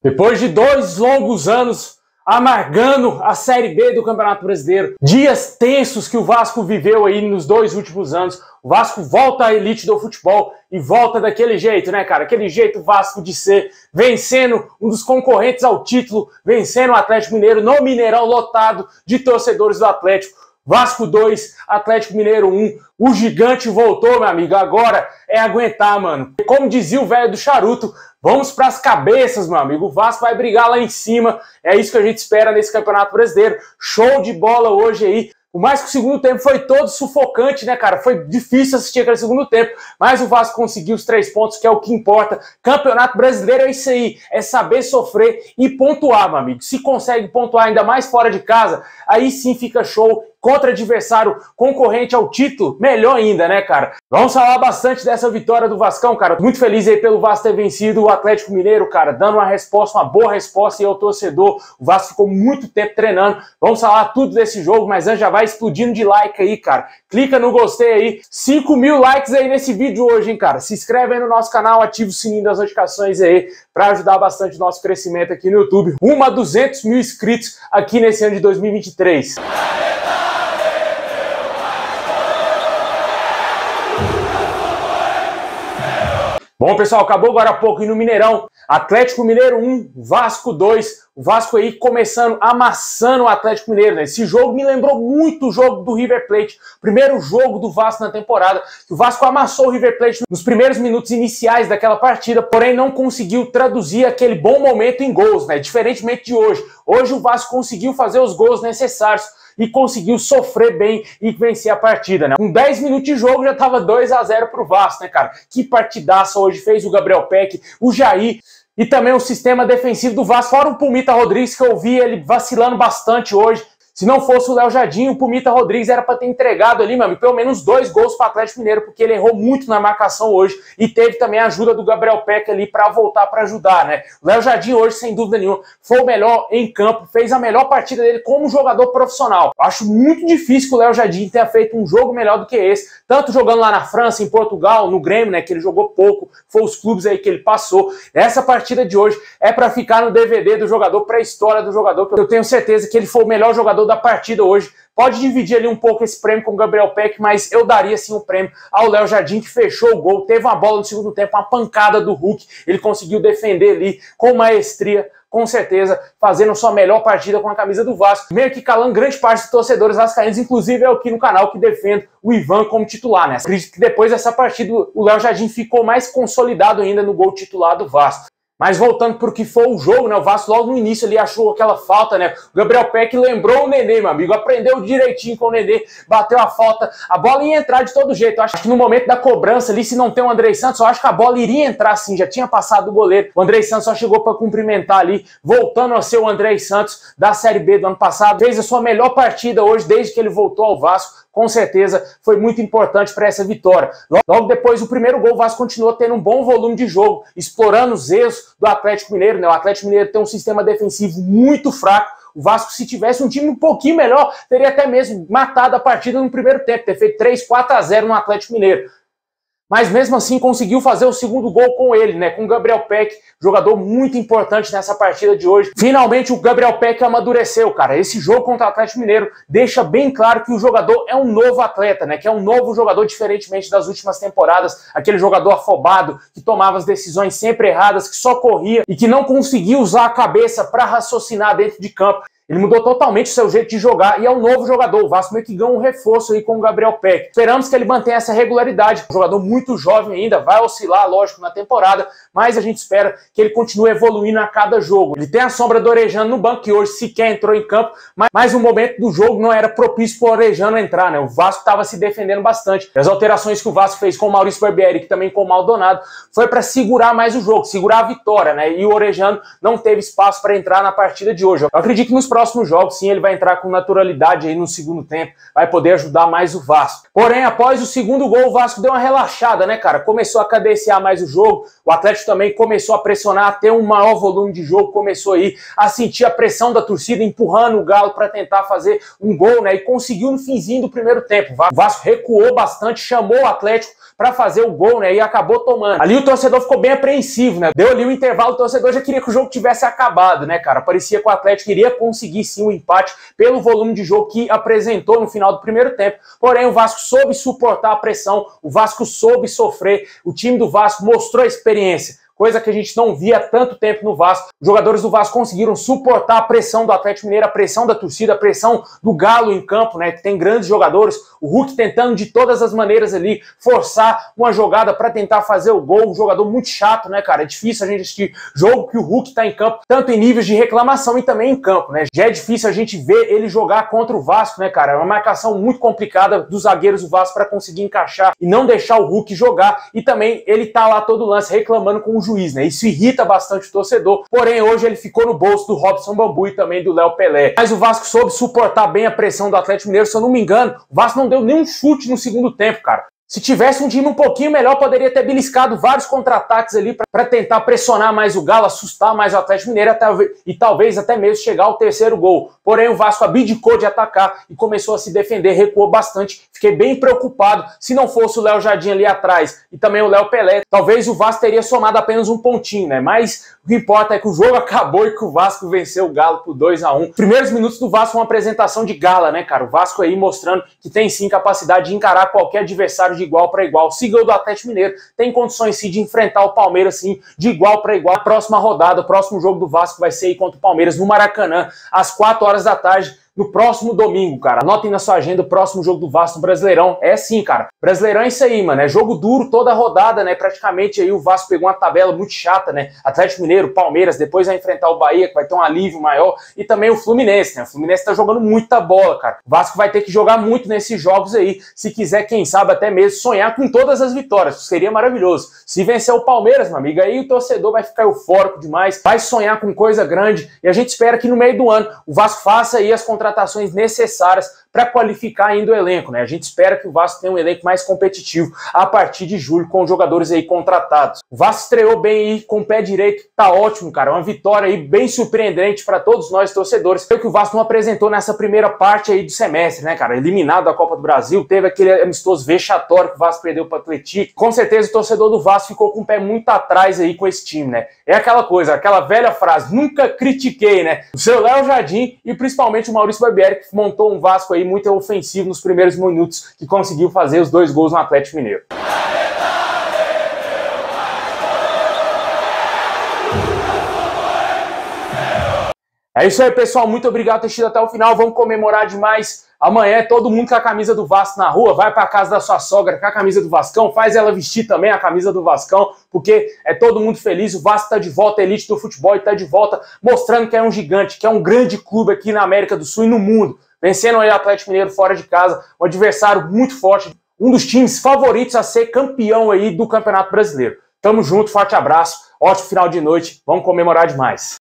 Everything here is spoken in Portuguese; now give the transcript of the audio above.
Depois de 2 longos anos amargando a Série B do Campeonato Brasileiro, dias tensos que o Vasco viveu aí nos 2 últimos anos, o Vasco volta à elite do futebol e volta daquele jeito, né, cara? Aquele jeito Vasco de ser, vencendo um dos concorrentes ao título, vencendo o Atlético Mineiro no Mineirão lotado de torcedores do Atlético. Vasco 2, Atlético Mineiro 1, o gigante voltou, meu amigo, agora é aguentar, mano. Como dizia o velho do charuto, vamos pras cabeças, meu amigo, o Vasco vai brigar lá em cima, é isso que a gente espera nesse Campeonato Brasileiro. Show de bola hoje aí. Por mais que o segundo tempo foi todo sufocante, né, cara? Foi difícil assistir aquele segundo tempo, mas o Vasco conseguiu os 3 pontos, que é o que importa. Campeonato Brasileiro é isso aí, é saber sofrer e pontuar, meu amigo. Se consegue pontuar ainda mais fora de casa, aí sim fica show. Contra adversário concorrente ao título, melhor ainda, né, cara? Vamos falar bastante dessa vitória do Vascão, cara. Muito feliz aí pelo Vasco ter vencido o Atlético Mineiro, cara, dando uma resposta, uma boa resposta aí ao torcedor. O Vasco ficou muito tempo treinando. Vamos falar tudo desse jogo, mas antes já vai explodindo de like aí, cara. Clica no gostei aí. 5.000 likes aí nesse vídeo hoje, hein, cara. Se inscreve aí no nosso canal, ativa o sininho das notificações aí para ajudar bastante o nosso crescimento aqui no YouTube. 200 mil inscritos aqui nesse ano de 2023. Bom, pessoal, acabou agora há pouco aí no Mineirão. Atlético Mineiro 1, Vasco 2. O Vasco aí começando, amassando o Atlético Mineiro, né? Esse jogo me lembrou muito o jogo do River Plate. Primeiro jogo do Vasco na temporada. O Vasco amassou o River Plate nos primeiros minutos iniciais daquela partida, porém não conseguiu traduzir aquele bom momento em gols, né? Diferentemente de hoje. Hoje o Vasco conseguiu fazer os gols necessários e conseguiu sofrer bem e vencer a partida, né? Com 10 minutos de jogo já estava 2-0 pro Vasco, né, cara? Que partidaça hoje fez o Gabriel Peck, o Jair e também o sistema defensivo do Vasco, fora o Pumita Rodrigues, que eu vi ele vacilando bastante hoje. Se não fosse o Léo Jardim, o Pumita Rodrigues era para ter entregado ali, meu amigo, pelo menos 2 gols para o Atlético Mineiro, porque ele errou muito na marcação hoje e teve também a ajuda do Gabriel Peck ali para voltar para ajudar, né? O Léo Jardim hoje, sem dúvida nenhuma, foi o melhor em campo, fez a melhor partida dele como jogador profissional. Acho muito difícil que o Léo Jardim tenha feito um jogo melhor do que esse, tanto jogando lá na França, em Portugal, no Grêmio, né, que ele jogou pouco, foi os clubes aí que ele passou. Essa partida de hoje é para ficar no DVD do jogador, para a história do jogador, que eu tenho certeza que ele foi o melhor jogador da partida hoje. Pode dividir ali um pouco esse prêmio com o Gabriel Peck, mas eu daria sim um prêmio ao Léo Jardim, que fechou o gol, teve uma bola no segundo tempo, uma pancada do Hulk, ele conseguiu defender ali com maestria, com certeza, fazendo sua melhor partida com a camisa do Vasco, meio que calando grande parte dos torcedores vascaínos, inclusive eu aqui no canal que defendo o Ivan como titular, né? Acredito que depois dessa partida o Léo Jardim ficou mais consolidado ainda no gol titular do Vasco. Mas voltando para o que foi o jogo, né? O Vasco logo no início ali achou aquela falta, né? O Gabriel Peck lembrou o Nenê, meu amigo. Aprendeu direitinho com o Nenê, bateu a falta. A bola ia entrar de todo jeito. Eu acho que no momento da cobrança ali, se não tem o Andrei Santos, eu acho que a bola iria entrar sim. Já tinha passado o goleiro. O Andrei Santos só chegou para cumprimentar ali, voltando a ser o Andrei Santos da Série B do ano passado. Fez a sua melhor partida hoje, desde que ele voltou ao Vasco. Com certeza foi muito importante para essa vitória. Logo depois, o primeiro gol, o Vasco continuou tendo um bom volume de jogo, explorando os erros do Atlético Mineiro, né? O Atlético Mineiro tem um sistema defensivo muito fraco. O Vasco, se tivesse um time um pouquinho melhor, teria até mesmo matado a partida no primeiro tempo, ter feito 3-4-0 no Atlético Mineiro. Mas mesmo assim conseguiu fazer o segundo gol com ele, né? Com o Gabriel Peck, jogador muito importante nessa partida de hoje. Finalmente o Gabriel Peck amadureceu, cara. Esse jogo contra o Atlético Mineiro deixa bem claro que o jogador é um novo atleta, né? Que é um novo jogador, diferentemente das últimas temporadas. Aquele jogador afobado, que tomava as decisões sempre erradas, que só corria e que não conseguia usar a cabeça para raciocinar dentro de campo. Ele mudou totalmente o seu jeito de jogar e é um novo jogador. O Vasco meio que ganhou um reforço aí com o Gabriel Peck. Esperamos que ele mantenha essa regularidade. Um jogador muito jovem ainda, vai oscilar, lógico, na temporada, mas a gente espera que ele continue evoluindo a cada jogo. Ele tem a sombra do Orejano no banco, que hoje sequer entrou em campo, mas o momento do jogo não era propício para o Orejano entrar, né? O Vasco estava se defendendo bastante. As alterações que o Vasco fez com o Maurício Barbieri, que também com o Maldonado, foi para segurar mais o jogo, segurar a vitória, né? E o Orejano não teve espaço para entrar na partida de hoje. Eu acredito que nos próximos jogos, sim, ele vai entrar com naturalidade aí no segundo tempo, vai poder ajudar mais o Vasco. Porém, após o segundo gol, o Vasco deu uma relaxada, né, cara? Começou a cadenciar mais o jogo, o Atlético também começou a pressionar, a ter um maior volume de jogo, começou aí a sentir a pressão da torcida, empurrando o Galo para tentar fazer um gol, né? E conseguiu no finzinho do primeiro tempo. O Vasco recuou bastante, chamou o Atlético para fazer o gol, né, e acabou tomando. Ali o torcedor ficou bem apreensivo, né, deu ali o intervalo, o torcedor já queria que o jogo tivesse acabado, né, cara, parecia que o Atlético iria conseguir sim o empate pelo volume de jogo que apresentou no final do primeiro tempo, porém o Vasco soube suportar a pressão, o Vasco soube sofrer, o time do Vasco mostrou a experiência, coisa que a gente não via há tanto tempo no Vasco. Os jogadores do Vasco conseguiram suportar a pressão do Atlético Mineiro, a pressão da torcida, a pressão do Galo em campo, né, que tem grandes jogadores, o Hulk tentando de todas as maneiras ali forçar uma jogada para tentar fazer o gol, um jogador muito chato, né, cara, é difícil a gente assistir jogo que o Hulk tá em campo, tanto em níveis de reclamação e também em campo, né, já é difícil a gente ver ele jogar contra o Vasco, né, cara, é uma marcação muito complicada dos zagueiros do Vasco para conseguir encaixar e não deixar o Hulk jogar, e também ele tá lá todo lance reclamando com o juiz, né? Isso irrita bastante o torcedor, porém hoje ele ficou no bolso do Robson Bambu e também do Léo Pelé. Mas o Vasco soube suportar bem a pressão do Atlético Mineiro, se eu não me engano, o Vasco não deu nenhum chute no segundo tempo, cara. Se tivesse um time um pouquinho melhor, poderia ter beliscado vários contra-ataques ali para tentar pressionar mais o Galo, assustar mais o Atlético Mineiro e talvez até mesmo chegar ao terceiro gol. Porém, o Vasco abdicou de atacar e começou a se defender, recuou bastante. Fiquei bem preocupado. Se não fosse o Léo Jardim ali atrás e também o Léo Pelé, talvez o Vasco teria somado apenas um pontinho, né? Mas o que importa é que o jogo acabou e que o Vasco venceu o Galo por 2-1. Primeiros minutos do Vasco, uma apresentação de gala, né, cara? O Vasco aí mostrando que tem sim capacidade de encarar qualquer adversário de igual para igual. Se ganhou do Atlético Mineiro, tem condições sim de enfrentar o Palmeiras sim, de igual para igual. A próxima rodada, o próximo jogo do Vasco vai ser aí contra o Palmeiras no Maracanã, às 4 horas da tarde. No próximo domingo, cara. Anotem na sua agenda o próximo jogo do Vasco no Brasileirão. É sim, cara. Brasileirão é isso aí, mano. É jogo duro toda a rodada, né? Praticamente aí o Vasco pegou uma tabela muito chata, né? Atlético Mineiro, Palmeiras, depois vai enfrentar o Bahia, que vai ter um alívio maior. E também o Fluminense, né? O Fluminense tá jogando muita bola, cara. O Vasco vai ter que jogar muito nesses jogos aí. Se quiser, quem sabe, até mesmo sonhar com todas as vitórias. Seria maravilhoso. Se vencer o Palmeiras, meu amigo, aí o torcedor vai ficar eufórico demais. Vai sonhar com coisa grande. E a gente espera que no meio do ano o Vasco faça aí as contratações necessárias para qualificar ainda o elenco, né? A gente espera que o Vasco tenha um elenco mais competitivo a partir de julho, com jogadores aí contratados. O Vasco estreou bem aí com o pé direito, tá ótimo, cara. Uma vitória aí bem surpreendente para todos nós torcedores. Foi o que o Vasco não apresentou nessa primeira parte aí do semestre, né, cara? Eliminado da Copa do Brasil, teve aquele amistoso vexatório que o Vasco perdeu para o Atlético. Com certeza o torcedor do Vasco ficou com o pé muito atrás aí com esse time, né? É aquela coisa, aquela velha frase, nunca critiquei, né? O seu Léo Jardim e principalmente o Maurício Barbieri, que montou um Vasco aí muito ofensivo nos primeiros minutos, que conseguiu fazer os 2 gols no Atlético Mineiro. É isso aí, pessoal. Muito obrigado por ter assistido até o final. Vamos comemorar demais. Amanhã é todo mundo com a camisa do Vasco na rua. Vai para casa da sua sogra com a camisa do Vascão. Faz ela vestir também a camisa do Vascão, porque é todo mundo feliz. O Vasco está de volta, a elite do futebol, e está de volta mostrando que é um gigante, que é um grande clube aqui na América do Sul e no mundo. Vencendo aí o Atlético Mineiro fora de casa, um adversário muito forte, um dos times favoritos a ser campeão aí do Campeonato Brasileiro. Tamo junto, forte abraço, ótimo final de noite, vamos comemorar demais.